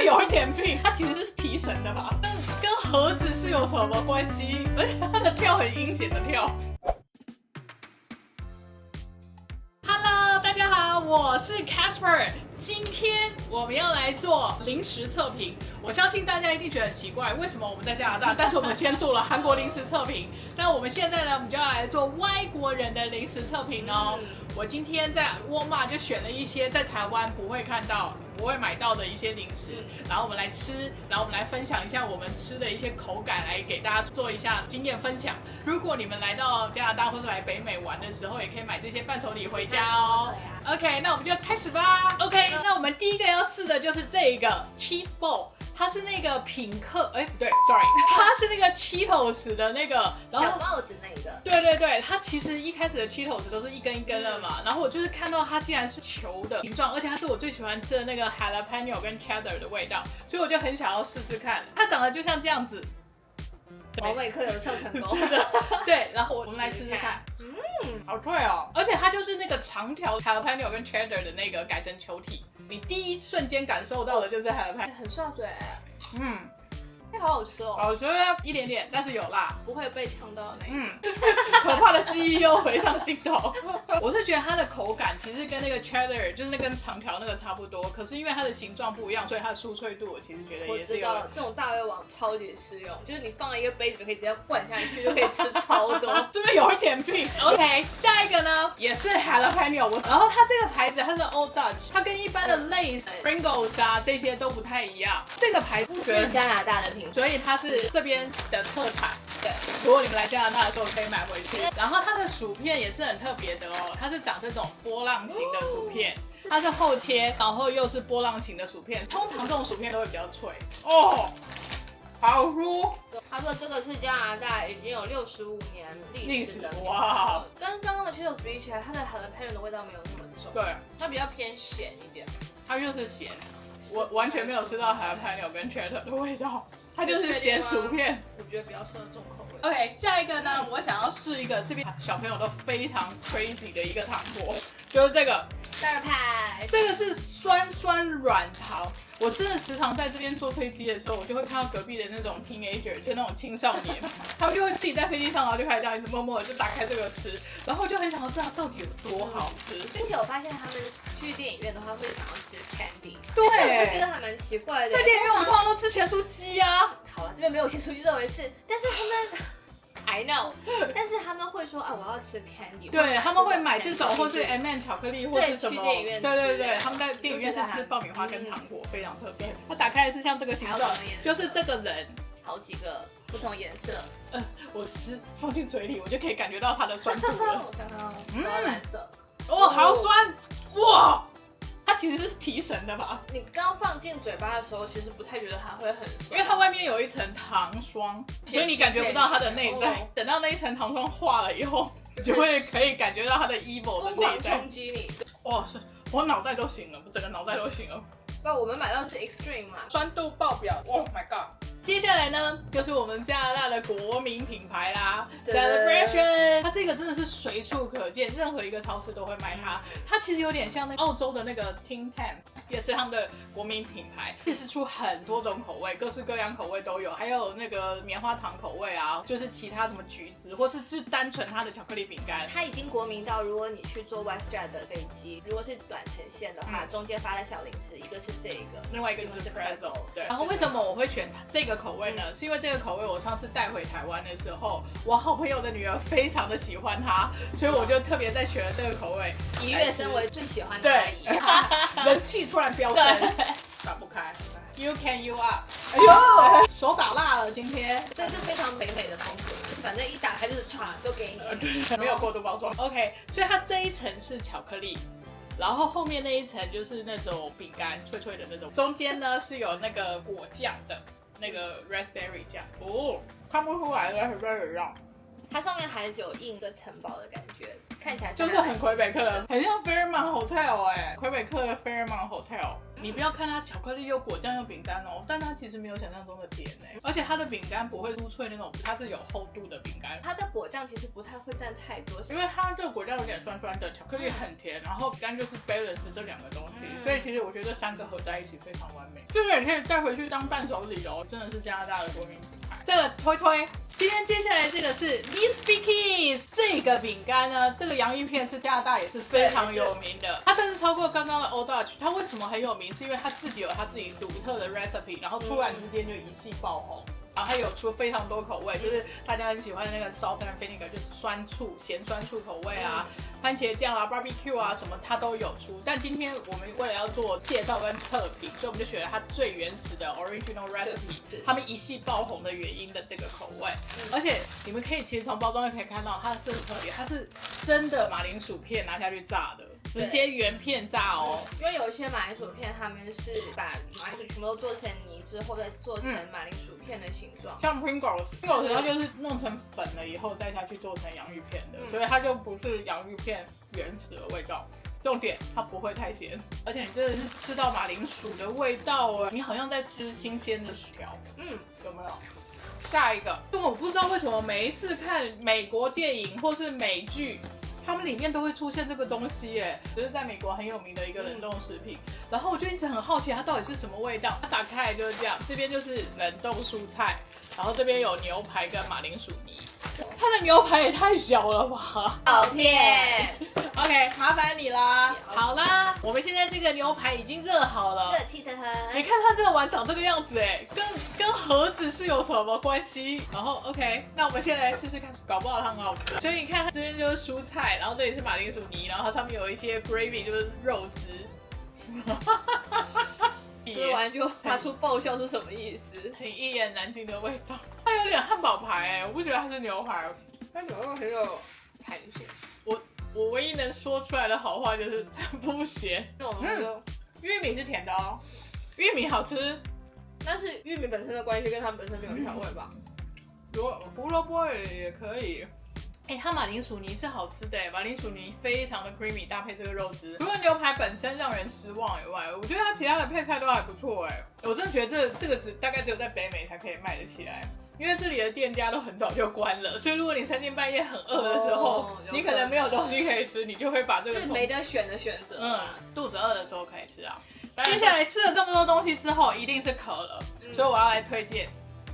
有一点病，它其实是提神的吧？跟盒子是有什么关系？而且它的跳很阴险的跳。Hello， 大家好，我是 Casper。今天我们要来做零食测评。我相信大家一定觉得很奇怪，为什么我们在加拿大，但是我们先做了韩国零食测评。那我们现在呢，我们就要来做外国人的零食测评哦。我今天在沃尔玛就选了一些在台湾不会看到、不会买到的一些零食，然后我们来吃，然后我们来分享一下我们吃的一些口感，来给大家做一下经验分享。如果你们来到加拿大或是来北美玩的时候，也可以买这些伴手礼回家哦。OK， 那我们就开始吧。OK， 那我们第一个要试的就是这个 cheese ball。它是那个品客，不对 ，sorry， 它是那个 Cheetos 的那个小帽子那个。对对对，它其实一开始的 Cheetos 都是一根一根的嘛，然后我就是看到它竟然是球的形状，而且它是我最喜欢吃的那个 jalapeno 跟 cheddar 的味道，所以我就很想要试试看。它长得就像这样子。王美克有上成功。对，然后我们来试试看。好脆哦！而且它就是那个长条 jalapeno 跟 cheddar 的那个改成球体，你第一瞬间感受到的就是 jalapeno， 很爽嘴。好好吃哦！我觉得一点点，但是有辣，不会被呛到的那种。可怕的记忆又回上心头。我是觉得它的口感其实跟那个 cheddar 就是那根长条那个差不多，可是因为它的形状不一样，所以它的酥脆度我其实觉得也是有。我知道这种大胃王超级适用，就是你放了一个杯子，就可以直接灌下去，就可以吃超多。是不是有一点病 ？OK， 下一个呢也是 jalapeno， 然后它这个牌子它是 Old Dutch， 它跟一般的 Lay's、Pringles 啊这些都不太一样。这个牌子是加拿大的品牌，所以它是这边的特产。对，如果你们来加拿大的时候可以买回去。然后它的薯片也是很特别的哦，它是长这种波浪形的薯片，它是厚切，然后又是波浪形的薯片。通常这种薯片都会比较脆哦，好酥。他说这个是加拿大已经有65年历史的哇，跟刚刚的 Cheetos 比起来，它的 jalapeno 的味道没有那么重，对，它比较偏咸一点，它就是咸，我完全没有吃到 jalapeno 跟 cheddar 的味道。它就是咸薯片，我觉得比较适合重口味。OK， 下一个呢，我想要试一个这边小朋友都非常 crazy 的一个糖果，就是这个大派，这个是酸酸软糖。我真的时常在这边坐飞机的时候，我就会看到隔壁的那种 teenager， 就那种青少年，他们就会自己在飞机上，然后就开始这样一直默默的就打开这个吃，然后我就很想要知道到底有多好吃。并且我发现他们去电影院的话会想要吃 candy， 对，我觉得还蛮奇怪的。在电影院我们通常都吃咸酥鸡啊。好了，这边没有咸酥鸡这回事，但是他们。I know， 但是他们会说啊，我要吃 candy。对，他们会买这种，或是 M&M 巧克力，或是什么。去电影院吃。对对对，他们在电影院是吃爆米花跟糖果，非常特别。它打开的是像这个形状，就是这个人，好几个不同颜色。我只是放进嘴里，我就可以感觉到它的酸度了。我看到，蓝色。哦，好酸！哇！它其实是提神的吧？你刚放进嘴巴的时候，其实不太觉得它会很酸，因为它外面有一层糖霜，所以你感觉不到它的内在。等到那一层糖霜化了以后，就会可以感觉到它的 evil 的内在。冲击你！哇塞，我脑袋都醒了，整个脑袋都醒了。那我们买到是 extreme 嘛，酸度爆表。Oh my god！接下来呢，就是我们加拿大的国民品牌啦 ，Celebration。它这个真的是随处可见，任何一个超市都会卖它。它其实有点像那个澳洲的那个 Tim Tam， 也是他们的国民品牌，其实出很多种口味，各式各样口味都有，还有那个棉花糖口味啊，就是其他什么橘子，或是单纯它的巧克力饼干。它已经国民到，如果你去坐 WestJet 的飞机，如果是短程线的话，中间发的小零食，一个是这个，另外一个就是 pretzel。对。然后为什么我会选这个口味呢？是因为这个口味我上次带回台湾的时候，我好朋友的女儿非常的喜欢它，所以我就特别再选了这个口味。一跃身为最喜欢的阿姨，人气突然飙升，打不开。You can you up， 哎呦，手打蜡了今天。这是非常北美的风格，反正一打开就是唰都给你，没有过度包装。OK， 所以它这一层是巧克力。然后后面那一层就是那种饼干，脆脆的那种。中间呢是有那个果酱的，那个 raspberry 酱。哦，看不出来 raspberry 酱。它上面还是有印一个城堡的感觉，看起来就是很魁北克的，很像 Fairmont Hotel 魁北克的 Fairmont Hotel。你不要看它巧克力又果酱又饼干哦，但它其实没有想象中的甜而且它的饼干不会酥脆那种，它是有厚度的饼干。它的果酱其实不太会占太多，因为它这个果酱有点酸酸的，巧克力很甜，然后饼干就是 balance 这两个东西，所以其实我觉得这三个合在一起非常完美。这个也可以带回去当伴手礼哦，真的是加拿大的国民品牌。这个推推。今天接下来这个是 Miss Vicky's 这个饼干呢，这个洋芋片是加拿大也是非常有名的，它甚至超过刚刚的 Old Dutch。它为什么很有名？是因为它自己有它自己独特的 recipe， 然后突然之间就一夕爆红。然后它有出非常多口味，就是大家很喜欢的那个 salt and vinegar， 就是酸醋、咸酸醋口味啊，番茄酱啊、barbecue 啊什么它都有出。但今天我们为了要做介绍跟测评，所以我们就选了它最原始的 original recipe， 他们一夕爆红的原因的这个口味。而且你们可以其实从包装就可以看到，它是很特别，它是真的马铃薯片拿下去炸的。直接原片炸哦，因为有一些马铃薯片，他们是把马铃薯全部都做成泥之后，再做成马铃薯片的形状。像 Pringles 它就是弄成粉了以后再下去做成洋芋片的，所以它就不是洋芋片原始的味道。重点它不会太咸，而且你真的是吃到马铃薯的味道你好像在吃新鲜的薯条。有没有？下一个，因为我不知道为什么每一次看美国电影或是美剧，他们里面都会出现这个东西就是在美国很有名的一个冷冻食品。然后我就一直很好奇它到底是什么味道。它打开来就是这样，这边就是冷冻蔬菜，然后这边有牛排跟马铃薯泥。它的牛排也太小了吧！好片。OK， 麻烦你啦。好啦，我们现在这个牛排已经热好了，热气得很。你看它这个碗长这个样子跟盒子是有什么关系？然后 OK， 那我们先来试试看，搞不好它很好吃。所以你看，它这边就是蔬菜，然后这里是马铃薯泥，然后它上面有一些 gravy， 就是肉汁。吃完就发出爆笑是什么意思？很一言难尽的味道。它有点汉堡排我不觉得它是牛排，它牛肉很有弹性。我唯一能说出来的好话就是它不咸。玉米是甜的哦，玉米好吃。但是玉米本身的关系跟它本身没有调味吧？胡萝卜也可以。它马铃薯泥是好吃的马铃薯泥非常的 creamy， 搭配这个肉汁。除了牛排本身让人失望以外，我觉得它其他的配菜都还不错我真的觉得这个大概只有在北美才可以卖得起来。因为这里的店家都很早就关了，所以如果你3更半夜很饿的时候，你可能没有东西可以吃，你就会把这个是没得选的选择。肚子饿的时候可以吃啊。接下来吃了这么多东西之后，一定是渴了，所以我要来推荐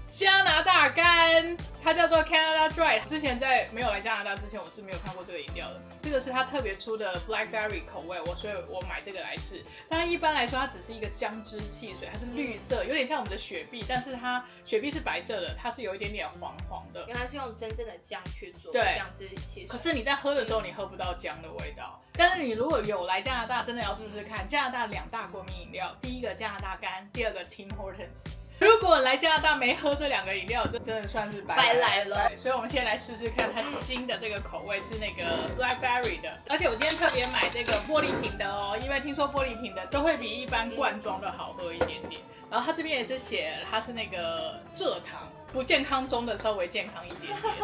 加拿大干，它叫做 Canada Dry。之前在没有来加拿大之前，我是没有看过这个饮料的。这个是它特别出的 Blackberry 口味，所以我买这个来试。但一般来说，它只是一个姜汁汽水，它是绿色，有点像我们的雪碧，但是它雪碧是白色的，它是有一点点黄黄的。因为它是用真正的姜去做姜汁汽水。可是你在喝的时候，你喝不到姜的味道。但是你如果有来加拿大，真的要试试看。加拿大2大国民饮料，第一个加拿大干，第二个 Tim Hortons。如果来加拿大没喝这2个饮料，这真的算是白来了。所以我们先来试试看它新的这个口味是那个 Blackberry 的，而且我今天特别买这个玻璃瓶的因为听说玻璃瓶的都会比一般罐装的好喝一点点。然后它这边也是写它是那个蔗糖，不健康中的稍微健康一点点。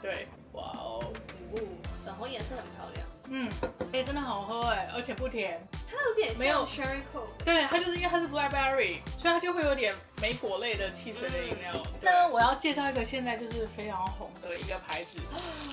对，哇哦，粉红颜色很漂亮。真的好喝而且不甜。它有点像 Cherry Coke。对，它就是因为它是 Blackberry， 所以它就会有点莓果类的汽水的饮料。那我要介绍一个现在就是非常红的一个牌子，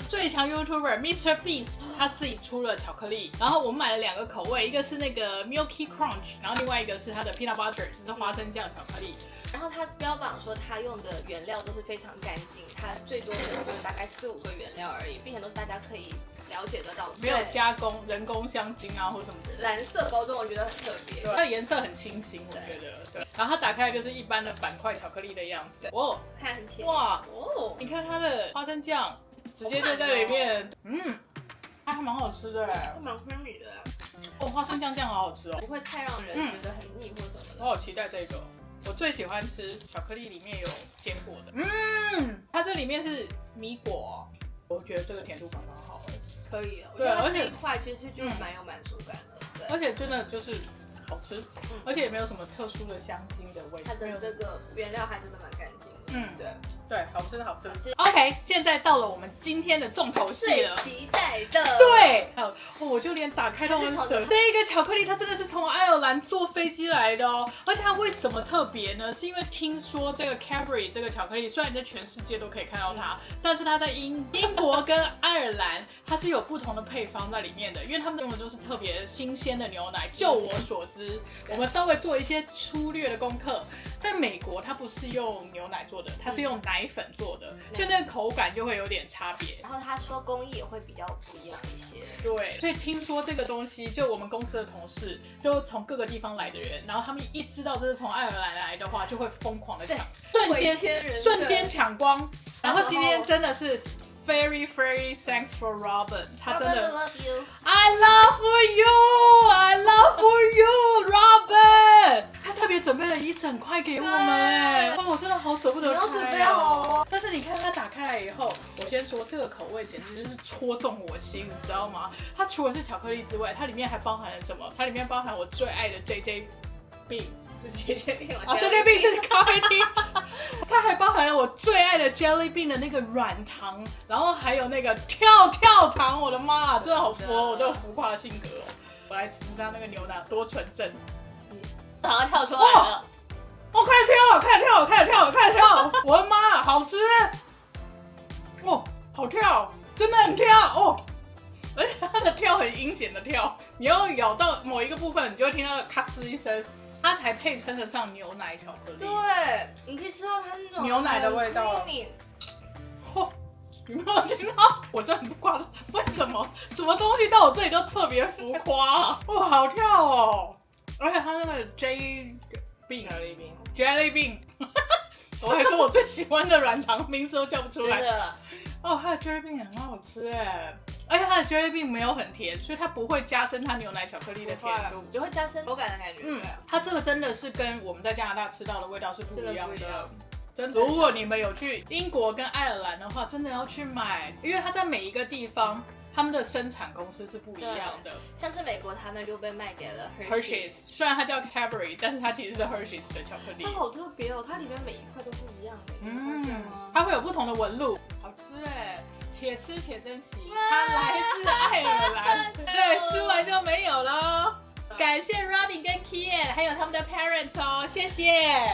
最强 YouTuber Mr. Beast， 他自己出了巧克力，然后我们买了2个口味，一个是那个 Milky Crunch， 然后另外一个是它的 Peanut Butter， 就是花生酱巧克力。然后它标榜说它用的原料都是非常干净，它最多的就是大概4-5个原料而已，并且都是大家可以了解得到的，没有加工人工香精啊或什么的。蓝色包装我觉得很特别，它的颜色很清新，我觉得对。然后它打开来就是一般的板块巧克力的样子。看很甜。哇你看它的花生酱直接就在里面，它还蛮好吃的它蛮 creamy 的花生酱酱好好吃不会太让人觉得很腻或什么的。我好期待这个。我最喜欢吃巧克力里面有坚果的，它这里面是米果我觉得这个甜度刚刚好可以对，而且这一块其实就蛮有满足感的，对，而且真的就是好吃，而且也没有什么特殊的香精的味道。它的这个原料还真的蛮干净的。对，好吃。OK， 现在到了我们今天的重头戏了，最期待的。对，我就连打开都很舍。那个巧克力它真的是从爱尔兰坐飞机来的哦，而且它为什么特别呢？是因为听说这个 Cadbury 这个巧克力虽然在全世界都可以看到它，但是它在英国跟爱尔兰它是有不同的配方在里面的，因为他们用的都是特别新鲜的牛奶。就我所知，我们稍微做一些粗略的功课，在美国它不是用牛奶做的，它是用奶粉做的，所以那个口感就会有点差别。然后他说工艺也会比较不一样一些。对，所以听说这个东西，就我们公司的同事，就从各个地方来的人，然后他们一知道这是从爱尔兰来的话，就会疯狂的抢，瞬间抢光。然后今天真的是 very thanks for Robin， 他真的 love you， I love you Robin， 他特别准备了一整块给我们哎，哇，我真的好舍不得拆哦。你要准备好哦。但是你看它打开来以后，我先说这个口味简直就是戳中我心，你知道吗？它除了是巧克力之外，它里面还包含了什么？它里面包含我最爱的 JJ Bean。JJ Bean 是咖啡厅，它还包含了我最爱的 Jelly Bean 的那个软糖，然后还有那个跳糖，我的妈，真的好浮哦，我这个浮夸的性格哦。我来吃它那个牛奶多纯正，好像跳出来了，开始跳，我的妈，好吃，哦，好跳，真的很跳哦。而且它的跳很阴险的跳，你要咬到某一个部分，你就会听到咔哧一声。它才配称得上牛奶巧克力。对，你可以吃到它那种牛奶的味道。嚯，你没有听到？我真的很不夸张，为什么什么东西到我这里都特别浮夸啊？哇，好跳哦！而且它那个 Jelly Bean， 我还说我最喜欢的软糖，名字都叫不出来。真的。哦，它的 Jelly Bean 很好吃哎。而且它的 Jelly Bean 没有很甜，所以它不会加深它牛奶巧克力的甜度，就会加深口感的感觉。它这个真的是跟我们在加拿大吃到的味道是不一样的。真的，如果你们有去英国跟爱尔兰的话，真的要去买，因为它在每一个地方，他们的生产公司是不一样的。像是美国，他们就被卖给了 Hershey's， 虽然它叫 Cadbury， 但是它其实是 Hershey's 的巧克力。它好特别哦，它里面每一块都不一样的。它会有不同的纹路，好吃哎。且吃且珍惜，它来自爱尔兰，对，吃完就没有了。感谢 Robin 跟 Kian 还有他们的 parents 哦，谢谢。